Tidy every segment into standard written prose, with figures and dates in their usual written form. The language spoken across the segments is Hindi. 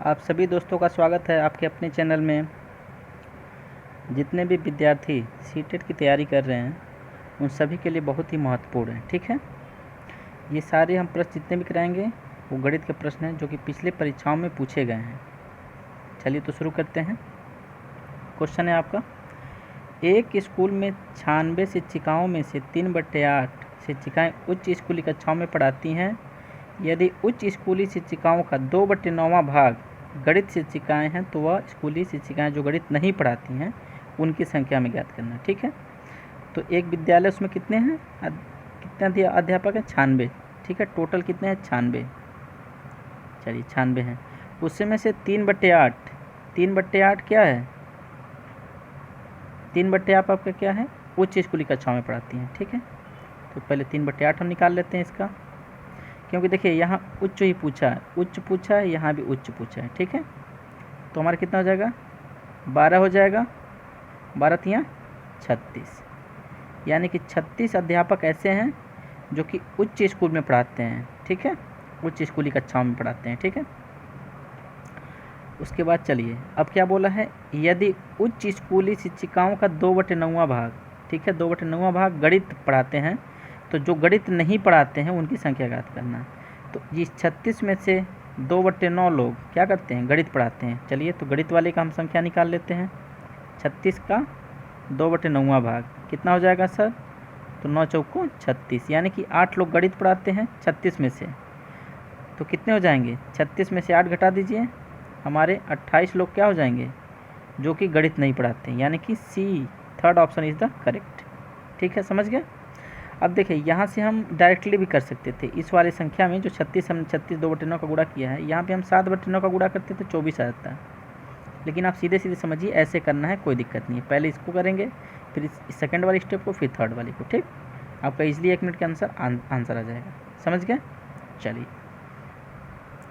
आप सभी दोस्तों का स्वागत है आपके अपने चैनल में। जितने भी विद्यार्थी सीटेट की तैयारी कर रहे हैं उन सभी के लिए बहुत ही महत्वपूर्ण है। ठीक है, ये सारे हम प्रश्न जितने भी कराएंगे वो गणित के प्रश्न हैं जो कि पिछले परीक्षाओं में पूछे गए हैं। चलिए तो शुरू करते हैं। क्वेश्चन है आपका, एक स्कूल में 96 शिक्षिकाओं में से 3/8 शिक्षिकाएँ उच्च स्कूली कक्षाओं में पढ़ाती हैं। यदि उच्च स्कूली शिक्षिकाओं का 2/9वां भाग गणित शिक्षिकाएं हैं तो वह स्कूली शिक्षिकाएं जो गणित नहीं पढ़ाती हैं उनकी संख्या में ज्ञात करना। ठीक है, तो एक विद्यालय उसमें कितने हैं, कितने अध्यापक हैं? 96। ठीक है, टोटल कितने हैं? 96। चलिए 96 हैं, उसमें से 3/8 3/8 क्या है? 3/8 आपका क्या है? उच्च स्कूली कक्षाओं में पढ़ाती हैं। ठीक है, तो पहले 3/8 हम निकाल लेते हैं इसका, क्योंकि देखिए यहाँ उच्च ही पूछा है, उच्च पूछा है, यहाँ भी उच्च पूछा है। ठीक है, तो हमारा कितना हो जाएगा? 12 हो जाएगा। 12 तियाँ 36, यानी कि 36 अध्यापक ऐसे हैं जो कि उच्च स्कूल में पढ़ाते हैं। ठीक है, उच्च स्कूली कक्षाओं में पढ़ाते हैं। ठीक है, उसके बाद चलिए अब क्या बोला है, यदि उच्च स्कूली शिक्षिकाओं का 2/9वां भाग, ठीक है, 2/9वां भाग गणित पढ़ाते हैं तो जो गणित नहीं पढ़ाते हैं उनकी संख्या ज्ञात करना। तो इस 36 में से 2/9 लोग क्या करते हैं? गणित पढ़ाते हैं। चलिए तो गणित वाले का हम संख्या निकाल लेते हैं। 36 का 2/9वां भाग कितना हो जाएगा सर? तो 9 चौको 36, यानी कि 8 लोग गणित पढ़ाते हैं 36 में से। तो कितने हो जाएंगे? 36 में से 8 घटा दीजिए, हमारे 28 लोग क्या हो जाएंगे जो कि गणित नहीं पढ़ाते हैं, यानी कि C, third option is the correct. ठीक है, समझ गए? अब देखिए यहाँ से हम डायरेक्टली भी कर सकते थे। इस वाली संख्या में जो 36, हमने 36 2/9 का गुणा किया है, यहाँ पे हम 7/9 का गुणा करते तो 24 आ जाता है। लेकिन आप सीधे सीधे समझिए, ऐसे करना है, कोई दिक्कत नहीं है। पहले इसको करेंगे, फिर इस सेकंड वाली स्टेप को, फिर थर्ड वाली को। ठीक, आपका इजली 1 मिनट के आंसर आ जाएगा। समझ गए? चलिए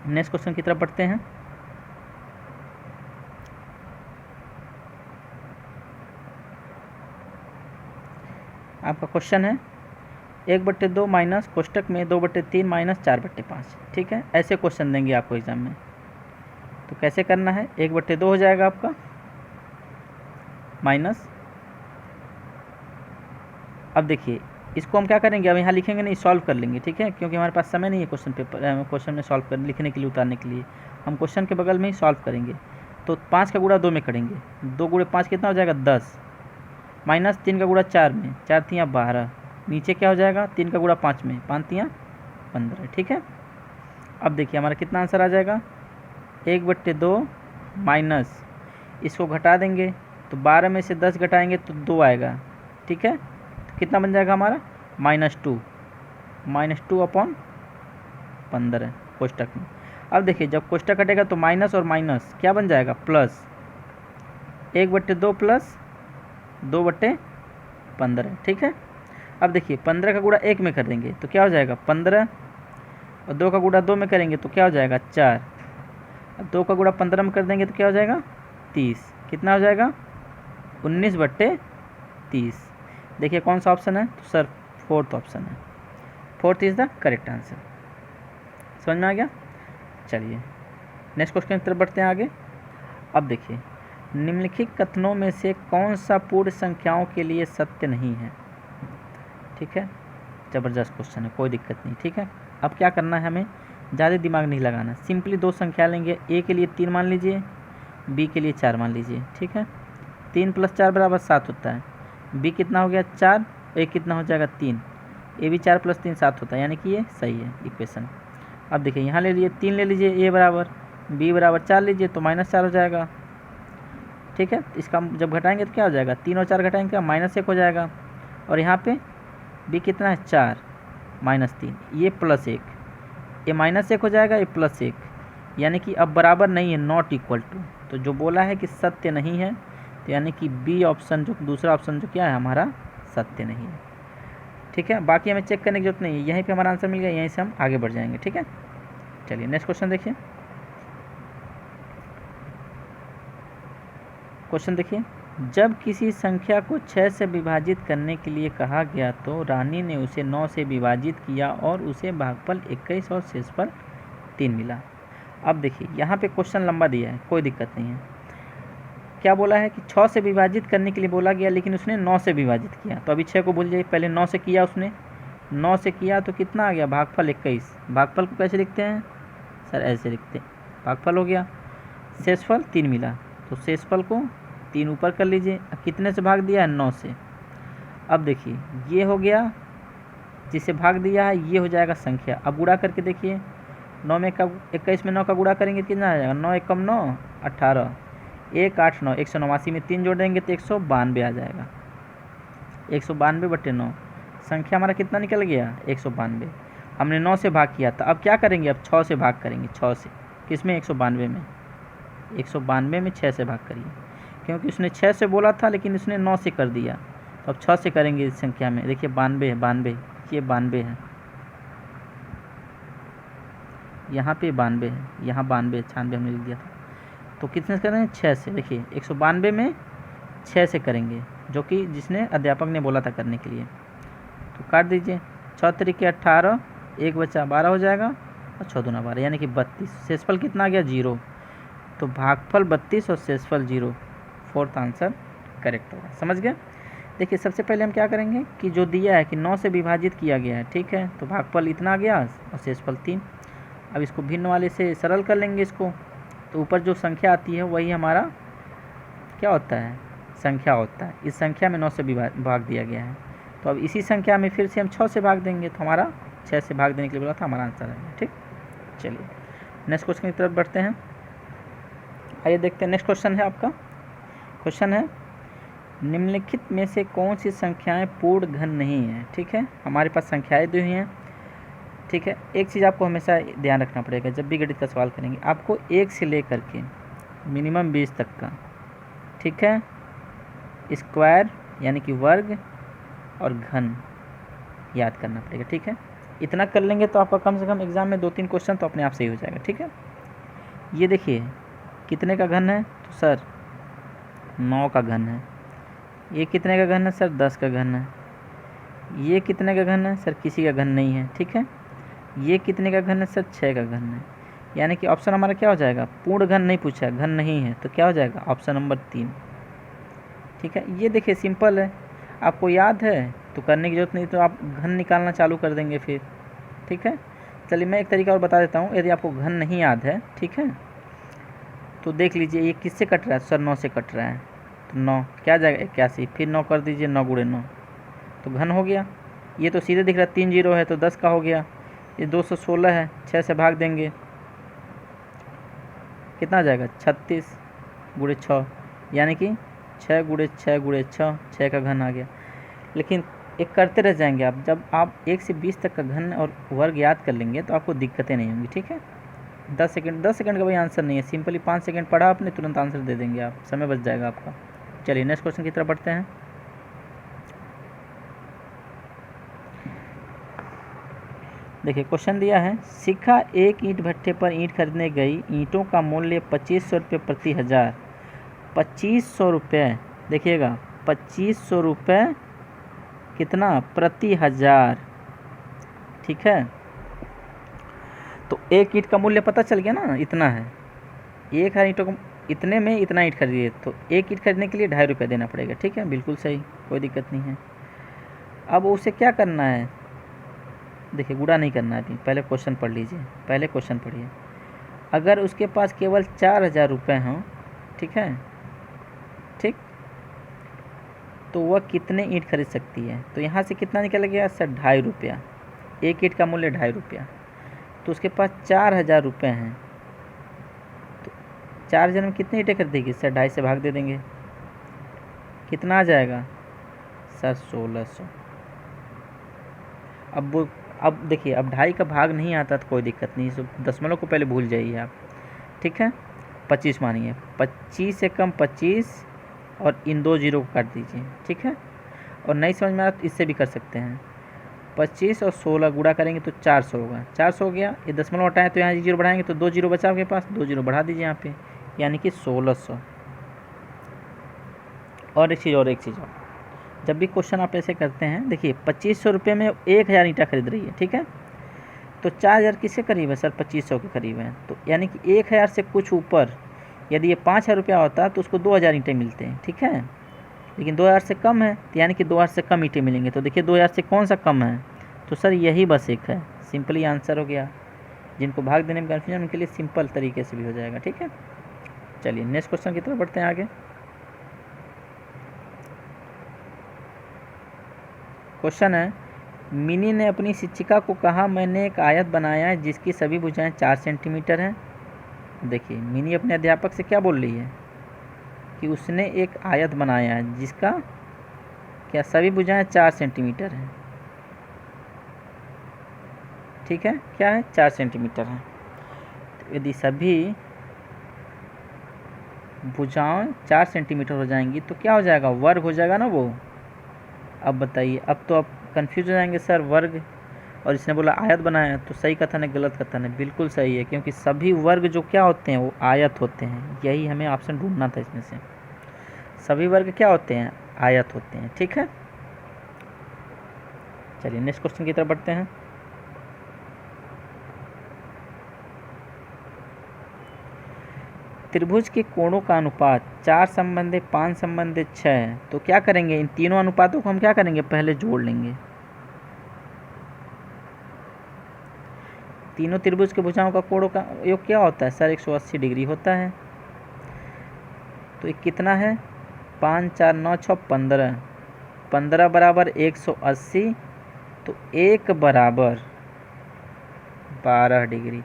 नेक्स्ट क्वेश्चन की तरफ बढ़ते हैं। आपका क्वेश्चन है 1/2 माइनस कोष्टक में 2/3 माइनस 4/5। ठीक है, ऐसे क्वेश्चन देंगे आपको एग्जाम में, तो कैसे करना है? 1/2 हो जाएगा आपका माइनस, अब देखिए इसको हम क्या करेंगे, अब यहाँ लिखेंगे नहीं, सॉल्व कर लेंगे। ठीक है, क्योंकि हमारे पास समय नहीं है क्वेश्चन में सॉल्व कर लिखने के लिए, उतारने के लिए। हम क्वेश्चन के बगल में ही सॉल्व करेंगे। तो 5 का गुणा 2 में करेंगे, 2 गुणे 5 कितना हो जाएगा? 10, माइनस 3 का गुणा 4 में, 4 तियाँ 12, नीचे क्या हो जाएगा? 3 का गुणा 5 में, 5 तियाँ 15। ठीक है, अब देखिए हमारा कितना आंसर आ जाएगा? 1/2 माइनस, इसको घटा देंगे तो 12 में से 10 घटाएंगे तो 2 आएगा। ठीक है, तो कितना बन जाएगा हमारा? -2 अपॉन 15 कोष्टक में। अब देखिए जब कोष्टक कटेगा तो माइनस और माइनस क्या बन जाएगा? प्लस। 1/2 प्लस 2/15। ठीक है, अब देखिए 15 का गुणा 1 में कर देंगे तो क्या हो जाएगा? 15, और 2 का गुणा 2 में करेंगे तो क्या हो जाएगा? 4, और 2 का गुणा 15 में कर देंगे तो क्या हो जाएगा? 30। कितना हो जाएगा? 19/30। देखिए कौन सा ऑप्शन है? तो सर फोर्थ ऑप्शन है, fourth is the correct answer. समझ में आ गया? चलिए नेक्स्ट क्वेश्चन की तरफ बढ़ते हैं आगे। अब देखिए निम्नलिखित कथनों में से कौन सा पूर्ण संख्याओं के लिए सत्य नहीं है? ठीक है, ज़बरदस्त क्वेश्चन है, कोई दिक्कत नहीं। ठीक है, अब क्या करना है, हमें ज़्यादा दिमाग नहीं लगाना, सिंपली 2 संख्या लेंगे। ए के लिए 3 मान लीजिए, बी के लिए 4 मान लीजिए। ठीक है, 3 + 4 = 7 होता है। बी कितना हो गया? 4, ए कितना हो जाएगा? 3। ए भी 4 + 3 7 होता है, यानी कि ये सही है इक्वेशन। अब देखिए यहाँ ले लीजिए 3 ले लीजिए, ए बराबर बी बराबर 4 लीजिए तो -4 हो जाएगा। ठीक है, इसका जब घटाएंगे तो क्या हो जाएगा? 3 और 4 घटाएंगे क्या? -1 हो जाएगा। और यहाँ पे बी कितना है? 4 -3, ये +1, ये -1 हो जाएगा, ये +1, यानी कि अब बराबर नहीं है, नॉट इक्वल टू। तो जो बोला है कि सत्य नहीं है, तो यानी कि बी ऑप्शन, जो दूसरा ऑप्शन जो क्या है हमारा, सत्य नहीं है। ठीक है, बाकी हमें चेक करने की जरूरत नहीं है, यहीं पे हमारा आंसर मिल गया, यहीं से हम आगे बढ़ जाएंगे। ठीक है, चलिए नेक्स्ट क्वेश्चन देखिए। क्वेश्चन देखिए, जब किसी संख्या को 6 से विभाजित करने के लिए कहा गया तो रानी ने उसे 9 से विभाजित किया और उसे भागफल 21 और शेषफल 3 मिला। अब देखिए यहाँ पे क्वेश्चन लंबा दिया है, कोई दिक्कत नहीं है। क्या बोला है कि 6 से विभाजित करने के लिए बोला गया, लेकिन उसने 9 से विभाजित किया। तो अभी 6 को भूल जाइए, पहले 9 से किया उसने, 9 से किया तो कितना आ गया, भागफल 21। भागफल को कैसे लिखते हैं सर, ऐसे लिखते हैं, भागफल हो गया। शेषफल 3 मिला, तो शेषफल को 3 ऊपर कर लीजिए। कितने से भाग दिया है, 9 से। अब देखिए ये हो गया, जिसे भाग दिया है ये हो जाएगा संख्या। अब गुणा करके देखिए, 9 में 21 में 9 का गुणा करेंगे कितना आ जाएगा, 9 एकम 9 18, 1 8 9, 189 में 3 जोड़ देंगे तो 192 आ जाएगा। 192/9 संख्या हमारा कितना निकल गया, 192। हमने 9 से भाग किया था, अब क्या करेंगे, अब 6 से भाग करेंगे। 6 से किसमें, 192 में। 192 में 6 से भाग करिए, क्योंकि उसने 6 से बोला था लेकिन उसने 9 से कर दिया। तो अब 6 से करेंगे इस संख्या में। देखिए 92 है, 92 ये 92 है, यहाँ पे 92 है, यहाँ 92, 96 हमने लिख दिया था। तो कितने से करेंगे, 6 से। देखिए 192 में 6 से करेंगे, जो कि जिसने अध्यापक ने बोला था करने के लिए। तो काट दीजिए, 6 तरीके 18, 1 बचा 12 हो जाएगा, और 6 दूना 12 यानी कि 32। शेषफल कितना आ गया, 0। तो भागफल 32 और शेषफल 0, फोर्थ आंसर करेक्ट होगा। समझ गए। देखिए सबसे पहले हम क्या करेंगे कि जो दिया है कि 9 से विभाजित किया गया है, ठीक है, तो भागफल इतना आ गया और शेषफल 3। अब इसको भिन्न वाले से सरल कर लेंगे इसको, तो ऊपर जो संख्या आती है वही हमारा क्या होता है, संख्या होता है। इस संख्या में 9 से भाग दिया गया है, तो अब इसी संख्या में फिर से हम 6 से भाग देंगे, तो हमारा 6 से भाग देने के लिए बोला था, हमारा आंसर है। ठीक, चलिए नेक्स्ट क्वेश्चन की तरफ बढ़ते हैं। आइए देखते हैं, नेक्स्ट क्वेश्चन है आपका। क्वेश्चन है, निम्नलिखित में से कौन सी संख्याएं पूर्ण घन नहीं है। ठीक है, हमारे पास संख्याएं दी हुई हैं। ठीक है, एक चीज़ आपको हमेशा ध्यान रखना पड़ेगा, जब भी गणित का सवाल करेंगे आपको 1 से लेकर के मिनिमम 20 तक का, ठीक है, स्क्वायर यानी कि वर्ग और घन याद करना पड़ेगा। ठीक है, इतना कर लेंगे तो आपका कम से कम एग्ज़ाम में 2-3 क्वेश्चन तो अपने आप से ही हो जाएगा। ठीक है, ये देखिए कितने का घन है, तो सर 9 का घन है। ये कितने का घन है सर, 10 का घन है। ये कितने का घन है सर, किसी का घन नहीं है। ठीक है, ये कितने का घन है सर, 6 का घन है। यानी कि ऑप्शन हमारा क्या हो जाएगा, पूर्ण घन नहीं पूछा है, घन नहीं है, तो क्या हो जाएगा ऑप्शन नंबर 3। ठीक है, ये देखिए सिंपल है, आपको याद है तो करने की ज़रूरत नहीं, तो आप घन निकालना चालू कर देंगे फिर। ठीक है, चलिए मैं एक तरीका और बता देता हूँ, यदि आपको घन नहीं याद है, ठीक है, तो देख लीजिए ये किससे कट रहा है सर, 9 से कट रहा है, तो 9 क्या जाएगा 81, फिर 9 कर दीजिए, 9 गुणे 9 तो घन हो गया। ये तो सीधे दिख रहा है 3 0 है तो 10 का हो गया। ये 216 है, 6 से भाग देंगे, कितना आ जाएगा 36 गुणे 6, यानी कि 6 गुणे 6 गुणे 6, 6 का घन आ गया। लेकिन एक करते रह जाएंगे आप, जब आप 1 से 20 तक का घन और वर्ग याद कर लेंगे तो आपको दिक्कतें नहीं होंगी। ठीक है, 10 सेकंड का भाई आंसर नहीं है, सिंपली 5 सेकंड पढ़ा आपने, तुरंत आंसर दे देंगे आप, समय बच जाएगा आपका। चलिए नेक्स्ट क्वेश्चन की तरफ बढ़ते हैं। देखिए क्वेश्चन दिया है, शिखा एक ईंट भट्ठे पर ईंट खरीदने गई, ईंटों का मूल्य 2500 रुपये प्रति हज़ार। 2500 रुपये, देखिएगा 2500 रुपये कितना प्रति हज़ार। ठीक है, तो एक ईंट का मूल्य पता चल गया ना, इतना है। 1000 ईंटों को, इतने में इतना ईंट खरीदिए, तो एक ईंट खरीदने के लिए 2.5 रुपये देना पड़ेगा। ठीक है, बिल्कुल सही, कोई दिक्कत नहीं है। अब उसे क्या करना है, देखिए गुणा नहीं करना है अभी, पहले क्वेश्चन पढ़ लीजिए, पहले क्वेश्चन पढ़िए। अगर उसके पास केवल 4000 रुपये हों, ठीक है, ठीक, तो वह कितने ईंट खरीद सकती है। तो यहाँ से कितना निकल गया सर, 2.5 रुपया। एक ईंट का मूल्य 2.5 रुपया, तो उसके पास 4000 रुपये हैं, तो 4000 में कितनी ईंटें खरीदेगी सर, 2.5 से भाग दे देंगे, कितना आ जाएगा सर 1600। अब देखिए, अब 2.5 का भाग नहीं आता तो कोई दिक्कत नहीं, सो दशमलव को पहले भूल जाइए आप। ठीक है, 25 मानिए, 25 से कम 25 और इन 2 जीरो को काट दीजिए। ठीक है, और नहीं समझ में आया तो इससे भी कर सकते हैं, 25 और 16 गुणा करेंगे तो 400 होगा, 400 हो गया। ये दशमलव हटाएं तो यहाँ जीरो बढ़ाएंगे तो 2 जीरो बचा आपके पास, 2 जीरो बढ़ा दीजिए यहाँ पे, यानी कि 1600। और एक चीज़ और, जब भी क्वेश्चन आप ऐसे करते हैं, देखिए 2500 रुपये में 1000 ईंटा खरीद रही है। ठीक है, तो 4000 किसके करीब है सर? 2500 के करीब है। तो यानी कि 1000 से कुछ ऊपर यदि ये 5000 रुपया होता तो उसको 2000 ईंटें मिलते हैं, ठीक है। लेकिन 2000 से कम है तो यानी कि 2000 से कम ईंटें मिलेंगे। तो देखिए 2000 से कौन सा कम है? तो सर यही बस एक है। सिंपली आंसर हो गया। जिनको भाग देने में कन्फ्यूजन उनके लिए सिंपल तरीके से भी हो जाएगा, ठीक है। चलिए नेक्स्ट क्वेश्चन की तरफ बढ़ते हैं आगे। क्वेश्चन है, मिनी ने अपनी शिक्षिका को कहा, मैंने एक आयत बनाया है जिसकी सभी भुजाएं 4 सेंटीमीटर हैं। देखिए मिनी अपने अध्यापक से क्या बोल रही है कि उसने एक आयत बनाया है जिसका क्या सभी भुजाएं 4 सेंटीमीटर हैं, ठीक है। क्या है? 4 सेंटीमीटर है। तो यदि सभी भुजाएं 4 सेंटीमीटर हो जाएंगी तो क्या हो जाएगा? वर्ग हो जाएगा ना वो। अब बताइए, अब तो आप कंफ्यूज हो जाएंगे सर, वर्ग और इसने बोला आयत बनाया, तो सही कथन है गलत कथन है? बिल्कुल सही है, क्योंकि सभी वर्ग जो क्या होते हैं वो आयत होते हैं। यही हमें ऑप्शन ढूंढना था इसमें से। सभी वर्ग क्या होते हैं? आयत होते हैं, ठीक है। चलिए नेक्स्ट क्वेश्चन की तरफ बढ़ते हैं। त्रिभुज के कोणों का अनुपात 4 संबंधित 5 संबंधित 6 है। तो क्या करेंगे? इन तीनों अनुपातों को हम क्या करेंगे? पहले जोड़ लेंगे। तीनों त्रिभुज के भुजाओं का कोणों का योग क्या होता है सर? 180 डिग्री होता है। तो ये कितना है? 5 4 9 6 15, 15 बराबर 180, तो 1 बराबर 12 डिग्री।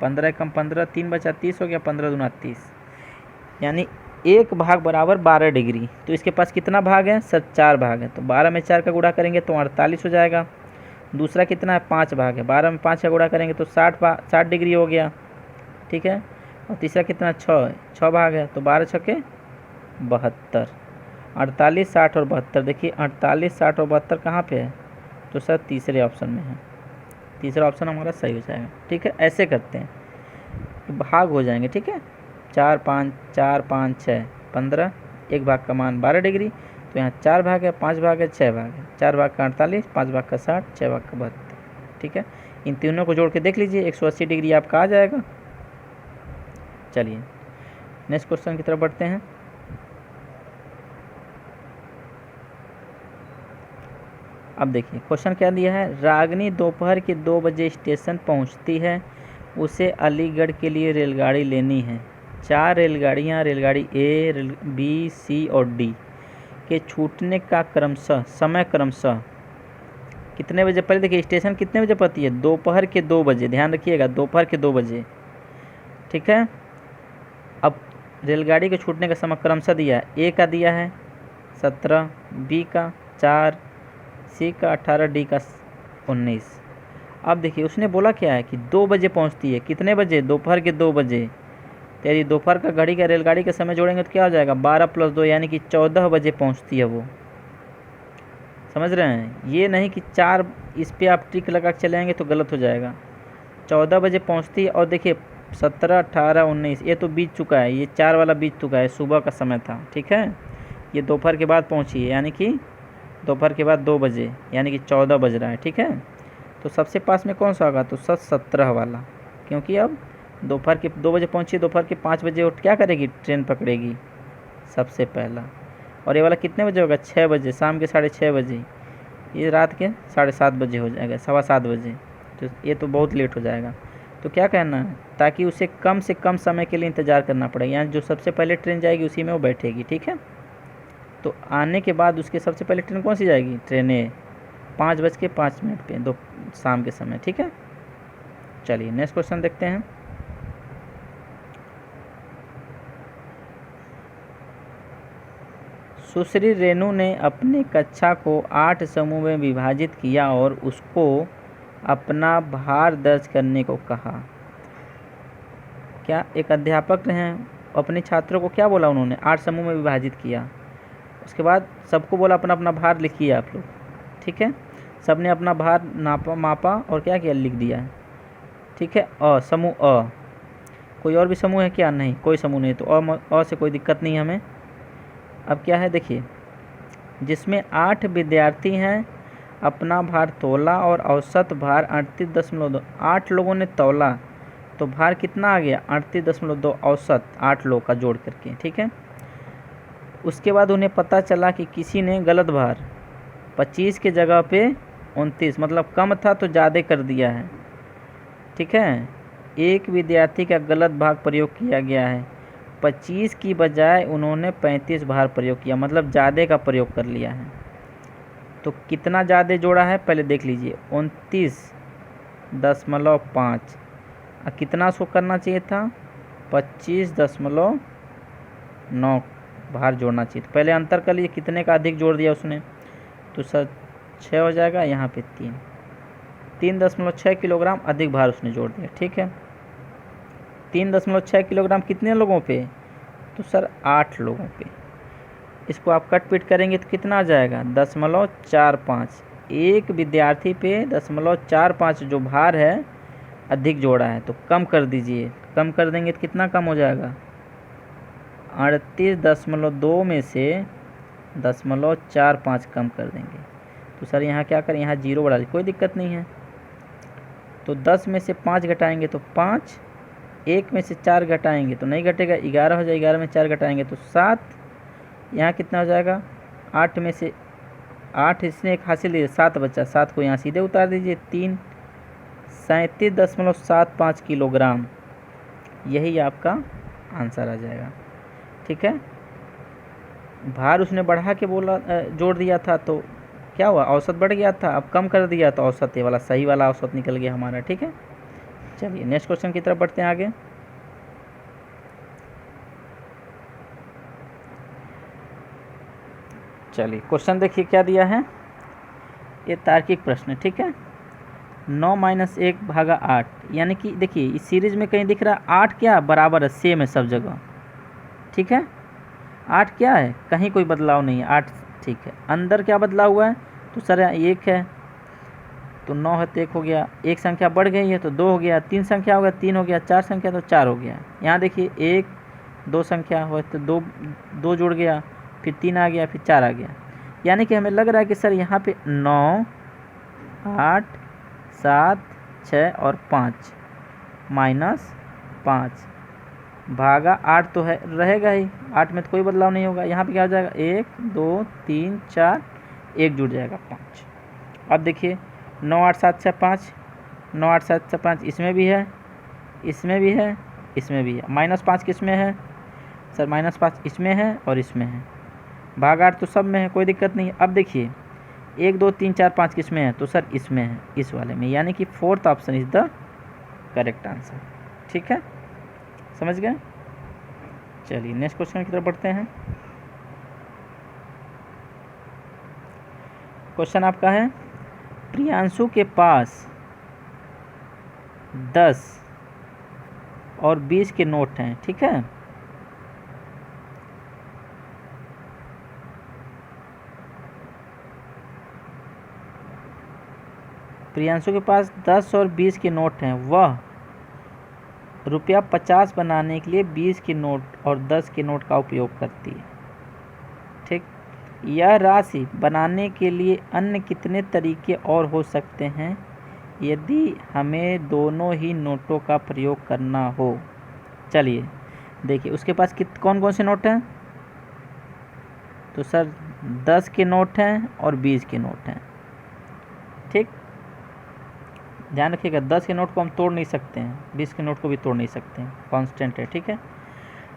15 कम 15, 3 बचा 30 हो गया, 15 दूना 30, यानी 1 भाग बराबर 12 डिग्री। तो इसके पास कितना भाग है सर? 4 भाग है। तो 12 में 4 का गुणा करेंगे तो 48 हो जाएगा। दूसरा कितना है? 5 भाग है। 12 में 5 का गुणा करेंगे तो 60 डिग्री हो गया, ठीक है। और तीसरा कितना? 6 है। 6 भाग है तो 12 छक्के 72। 48 60 और 72, देखिए 48 60 और 72 कहाँ पे है? तो सर तीसरे ऑप्शन में है। तीसरा ऑप्शन हमारा सही हो जाएगा, ठीक है। ऐसे करते हैं, भाग हो जाएंगे, ठीक है। 4 5 4 5 6 15, 1 भाग का मान 12 डिग्री। तो यहाँ 4 भाग है, 5 भाग है, 6 भाग है। 4 भाग का 48, 5 भाग का 60, 6 भाग का 72, ठीक है। इन तीनों को जोड़ के देख लीजिए, 180 डिग्री आपका आ जाएगा। चलिए नेक्स्ट क्वेश्चन की तरफ बढ़ते हैं। अब देखिए क्वेश्चन क्या दिया है, रागनी दोपहर के 2 बजे स्टेशन पहुंचती है, उसे अलीगढ़ के लिए रेलगाड़ी लेनी है। 4 रेलगाड़ियां रेलगाड़ी ए, बी, सी और डी के छूटने का समय क्रमशः कितने बजे? पहले देखिए स्टेशन कितने बजे पड़ती है? दोपहर के 2 बजे, ध्यान रखिएगा, दोपहर के 2 बजे, ठीक है। अब रेलगाड़ी के छूटने का समय क्रमशः दिया है, ए का दिया है 17, बी का 4, सी का 18, डी का 19। अब देखिए उसने बोला क्या है कि 2 बजे पहुंचती है। कितने बजे? दोपहर के 2 बजे। तो यदि दोपहर का घड़ी का रेलगाड़ी का समय जोड़ेंगे तो क्या हो जाएगा? 12 + 2 यानी कि 14 बजे पहुंचती है वो। समझ रहे हैं? ये नहीं कि 4 इस पर आप टिक लगा के चले आएंगे तो गलत हो जाएगा। 14 बजे पहुंचती है। और देखिए 17 18 19 ये तो बीत चुका है, ये 4 वाला बीत चुका है, सुबह का समय था, ठीक है। ये दोपहर के बाद पहुंची है, यानी कि दोपहर के बाद 2 बजे, यानी कि 14 बज रहा है, ठीक है। तो सबसे पास में कौन सा होगा? तो सर 17 वाला, क्योंकि अब दोपहर के 2 बजे पहुंची, दोपहर के 5 बजे उठ क्या करेगी? ट्रेन पकड़ेगी सबसे पहला। और ये वाला कितने बजे होगा? 6 बजे, शाम के 6:30 बजे। ये रात के 7:30 बजे हो जाएगा, 7:15 बजे। तो ये तो बहुत लेट हो जाएगा। तो क्या कहना है, ताकि उसे कम से कम समय के लिए इंतज़ार करना पड़े, यानी जो सबसे पहले ट्रेन जाएगी उसी में वो बैठेगी, ठीक है। तो आने के बाद उसके सबसे पहले ट्रेन कौन सी जाएगी? ट्रेन ए, 5:05 पे, दो शाम के समय, ठीक है। चलिए नेक्स्ट क्वेश्चन देखते हैं। सुश्री रेणु ने अपनी कक्षा को 8 समूह में विभाजित किया और उसको अपना भार दर्ज करने को कहा। क्या एक अध्यापक हैं, अपने छात्रों को क्या बोला उन्होंने? 8 समूह में विभाजित किया। उसके बाद सबको बोला अपना अपना भार लिखिए आप लोग, ठीक है। सबने अपना भार मापा और क्या किया? लिख दिया है, ठीक है। समूह अ, कोई और भी समूह है क्या? नहीं, कोई समूह नहीं। तो अ से कोई दिक्कत नहीं हमें। अब क्या है देखिए, जिसमें 8 विद्यार्थी हैं अपना भार तोला और औसत भार 38.2। 8 लोगों ने तोला तो भार कितना आ गया 38.2 औसत 8 लोग का जोड़ करके, ठीक है। उसके बाद उन्हें पता चला कि किसी ने गलत भार 25 के जगह पे 29, मतलब कम था तो ज़्यादा कर दिया है, ठीक है। एक विद्यार्थी का गलत भाग प्रयोग किया गया है, 25 की बजाय उन्होंने 35 भार प्रयोग किया, मतलब ज़्यादा का प्रयोग कर लिया है। तो कितना ज़्यादा जोड़ा है पहले देख लीजिए, 29.5। कितना उसको करना चाहिए था 25.9 भार जोड़ना चाहिए। तो पहले अंतर कर लीजिए, कितने का अधिक जोड़ दिया उसने, तो सर 6 हो जाएगा, यहाँ पे 3.6 किलोग्राम अधिक भार उसने जोड़ दिया, ठीक है। 3.6 किलोग्राम कितने लोगों पे, तो सर 8 लोगों पे। इसको आप कट पीट करेंगे तो कितना आ जाएगा 0.45। एक विद्यार्थी पे 0.45 जो भार है अधिक जोड़ा है, तो कम कर दीजिए। कम कर देंगे तो कितना कम हो जाएगा 38.2 में से 0.45 कम कर देंगे। तो सर यहाँ क्या करें, यहाँ 0 बढ़ा, कोई दिक्कत नहीं है। तो 10 में से 5 घटाएंगे तो 5, 1 में से 4 घटाएंगे तो नहीं घटेगा, 11 हो जाएगा, 11 में 4 घटाएंगे तो 7। यहाँ कितना हो जाएगा 8 में से 8 इसने एक हासिल दिया, 7 बचा, 7 को यहाँ सीधे उतार दीजिए, 3, 37.75 किलोग्राम, यही आपका आंसर आ जाएगा, ठीक है। भार उसने बढ़ा के बोला जोड़ दिया था तो क्या हुआ, औसत बढ़ गया था, अब कम कर दिया तो औसत ये वाला सही वाला औसत निकल गया हमारा, ठीक है। चलिए नेक्स्ट क्वेश्चन की तरफ बढ़ते हैं आगे। चलिए क्वेश्चन देखिए क्या दिया है, ये तार्किक प्रश्न है, ठीक है। 9-1/8, यानी कि देखिए इस सीरीज में कहीं दिख रहा है 8 क्या बराबर है, सेम है सब जगह, ठीक है। 8 क्या है, कहीं कोई बदलाव नहीं है, 8 ठीक है। अंदर क्या बदला हुआ है, तो सर 1 है तो 9 है तो 1 हो गया, एक संख्या बढ़ गई है तो 2 हो गया, 3 संख्या हो गया 3 हो गया, 4 संख्या तो 4 हो गया। यहाँ देखिए 1 2 संख्या हो तो 2 जुड़ गया, फिर 3 आ गया, फिर 4 आ गया। यानी कि हमें लग रहा है कि सर यहाँ पे 9, 8, 7, 6 और 5 -5 भागा 8 तो है रहेगा ही, 8 में तो कोई बदलाव नहीं होगा। यहाँ पे क्या हो जाएगा 1 2 3 4, 1 जुड़ जाएगा 5। अब देखिए 9 8 7 6 5, 9 8 7 6 5 इसमें भी है, इसमें भी है, इसमें भी है। -5 किस में है सर, -5 इसमें है और इसमें है, भाग 8 तो सब में है, कोई दिक्कत नहीं है। अब देखिए 1 2 3 4 5 किस में है, तो सर इसमें है, इस वाले में, यानी कि 4th option is the correct answer, ठीक है, समझ गए। चलिए नेक्स्ट क्वेश्चन की तरफ बढ़ते हैं। क्वेश्चन आपका है, प्रियांशु के पास 10 और 20 के नोट हैं, ठीक है। प्रियांशु के पास 10 और 20 के नोट हैं, वह ₹50 बनाने के लिए 20 के नोट और 10 के नोट का उपयोग करती है, ठीक। यह राशि बनाने के लिए अन्य कितने तरीके और हो सकते हैं यदि हमें दोनों ही नोटों का प्रयोग करना हो। चलिए देखिए उसके पास कौन कौन से नोट हैं, तो सर 10 के नोट हैं और 20 के नोट हैं, ठीक। ध्यान रखिएगा 10 के नोट को हम तोड़ नहीं सकते हैं, 20 के नोट को भी तोड़ नहीं सकते हैं, कांस्टेंट है, ठीक है।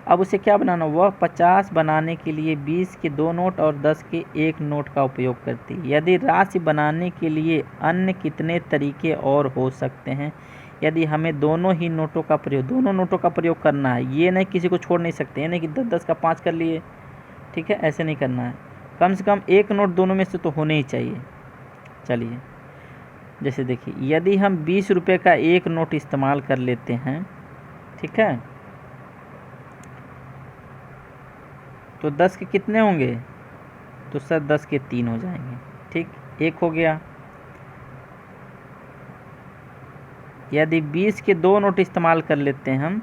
अब उसे क्या बनाना, वह 50 बनाने के लिए 20 के 2 नोट और 10 के 1 नोट का उपयोग करती है। यदि राशि बनाने के लिए अन्य कितने तरीके और हो सकते हैं यदि हमें दोनों ही नोटों का प्रयोग, दोनों नोटों का प्रयोग करना है, ये नहीं किसी को छोड़ नहीं सकते, ये नहीं कि 10-10 का 5 कर लिए, ठीक है, ऐसे नहीं करना है। कम से कम एक नोट दोनों में से तो होने ही चाहिए। चलिए जैसे देखिए यदि हम 20 रुपये का एक नोट इस्तेमाल कर लेते हैं, ठीक है, तो 10 के कितने होंगे, तो सर 10 के 3 हो जाएंगे, ठीक, एक हो गया। यदि 20 के 2 नोट इस्तेमाल कर लेते हैं हम,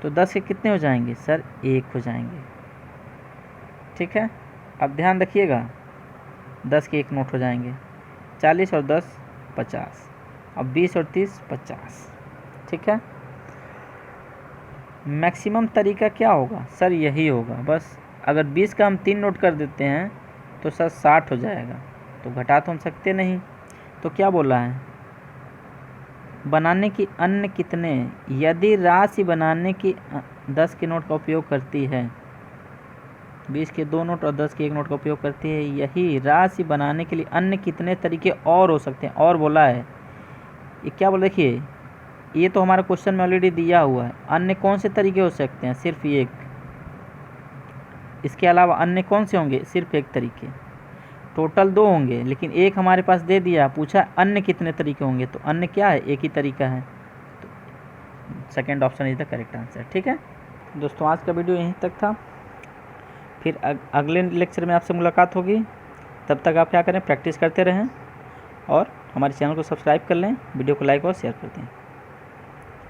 तो 10 के कितने हो जाएंगे सर, 1 हो जाएंगे, ठीक है। अब ध्यान रखिएगा 10 के 1 नोट हो जाएंगे, 40 और 10 50, अब 20 और 30 50। ठीक है, मैक्सिमम तरीका क्या होगा सर? यही होगा बस। अगर 20 का हम 3 नोट कर देते हैं तो सर 60 हो जाएगा, तो घटा तो हम सकते नहीं। तो क्या बोला है, बनाने की अन्य कितने, यदि राशि बनाने की 10 के नोट का उपयोग करती है, 20 के 2 नोट और 10 के 1 नोट का उपयोग करती है, यही राशि बनाने के लिए अन्य कितने तरीके और हो सकते हैं। और बोला है, ये क्या बोला, देखिए ये तो हमारा क्वेश्चन में ऑलरेडी दिया हुआ है। अन्य कौन से तरीके हो सकते हैं? सिर्फ एक। इसके अलावा अन्य कौन से होंगे? सिर्फ एक तरीके। टोटल 2 होंगे, लेकिन एक हमारे पास दे दिया, पूछा अन्य कितने तरीके होंगे, तो अन्य क्या है? एक ही तरीका है। तो second option is the correct answer. ठीक है दोस्तों, आज का वीडियो यहीं तक था। फिर अगले लेक्चर में आपसे मुलाकात होगी। तब तक आप क्या करें, प्रैक्टिस करते रहें और हमारे चैनल को सब्सक्राइब कर लें, वीडियो को लाइक और शेयर कर दें।